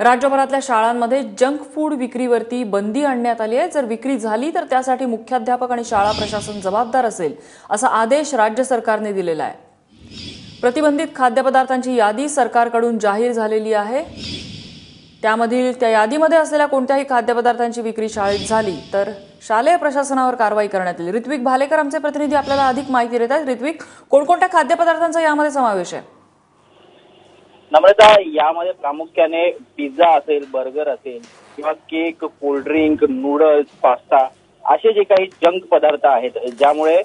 राज्यभरातल्या शाळांमध्ये junk food विक्रीवरती बंदी आणण्यात आली आहे। जर विक्री झाली तर त्यासाठी मुख्याध्यापक आणि शाळा प्रशासन जबाबदार असेल असा आदेश राज्य सरकारने दिलेला आहे। प्रतिबंधित खाद्यपदार्थांची यादी सरकारकडून जाहीर झालेली आहे। त्या यादीमध्ये असलेल्या कोणत्याही खाद्यपदार्थांची विक्री शाळेत झाली तर शालेय प्रशासनावर कारवाई करण्यात येईल। ऋत्विक भालेकर आमचे प्रतिनिधी आपल्याला अधिक माहिती देत आहेत। ऋत्विक, कोणकोणत्या खाद्यपदार्थांचा यामध्ये समावेश आहे? नम्रता, यामध्ये प्रामुख्याने पिझ्झा असेल, बर्गर असेल किंवा केक, कोल्ड्रिंक, नूडल्स, पास्ता असे जे काही जंक पदार्थ आहेत ज्यामुळे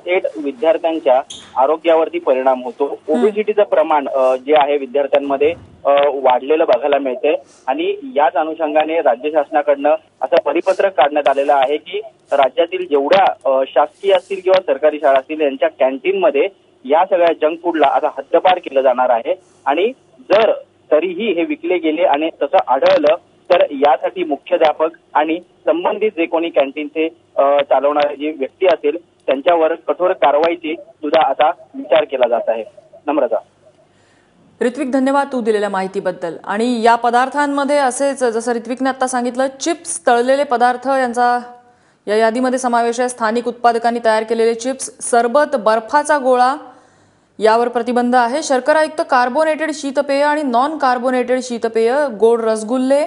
थेट विद्यार्थ्यांच्या आरोग्यावरती परिणाम होतो। ओबेसिटीचं प्रमाण जे आहे विद्यार्थ्यांमध्ये वाढलेलं बघायला मिळते आणि याच अनुषंगाने राज्य शासनाकडनं असं परिपत्रक काढण्यात आलेलं आहे की राज्यातील जेवढ्या शासकीय असतील किंवा सरकारी शाळा असतील यांच्या कॅन्टीनमध्ये या सगळ्या जंक फूडला आता हद्दपार केलं जाणार आहे आणि जर तरीही हे विकले गेले आणि तसं आढळलं तर यासाठी मुख्याध्यापक आणि संबंधित जे कोणी कॅन्टीनचे चालवणारे जी व्यक्ती असेल त्यांच्यावर कठोर कारवाईची सुद्धा आता विचार केला जात आहे। नम्रता। ऋत्विक, धन्यवाद तू दिलेल्या माहितीबद्दल। आणि या पदार्थांमध्ये असेच जसं ऋत्विकने आता सांगितलं, चिप्स, तळलेले पदार्थ यांचा या यादीमध्ये समावेश आहे। स्थानिक उत्पादकांनी तयार केलेले चिप्स, सरबत, बर्फाचा गोळा यावर प्रतिबंध आहे। शर्करायुक्त कार्बोनेटेड शीतपेय आणि नॉन कार्बोनेटेड शीतपेय, गोड रसगुल्ले,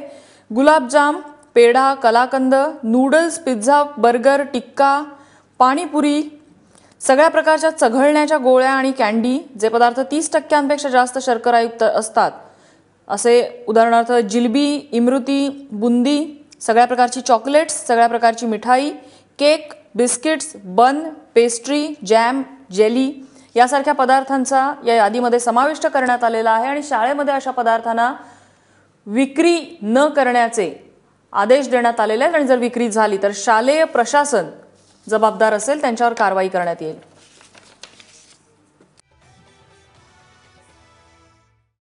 गुलाबजाम, peda, kalakand, noodles, pizza, burger, tikka, panipuri, सगळ्या प्रकारच्या चघळण्याच्या गोळ्या आणि कॅन्डी जे पदार्थ 30% जास्त शर्करायुक्त असतात असे उदाहरणार्थ जिलबी, इमृती, बुंदी, सगळ्या प्रकारची चॉकलेट्स, सगळ्या प्रकारची मिठाई, केक, बिस्किट्स, बन, पेस्ट्री, जॅम, जेली यासारख्या पदार्थांचा या यादीमध्ये समाविष्ट करण्यात आलेला आहे आणि शाळेमध्ये अशा पदार्थांना विक्री न करण्याचे आदेश देण्यात आलेले आहेत आणि जर विक्री झाली तर शालेय प्रशासन जबाबदार असेल, त्यांच्यावर कारवाई करण्यात येईल।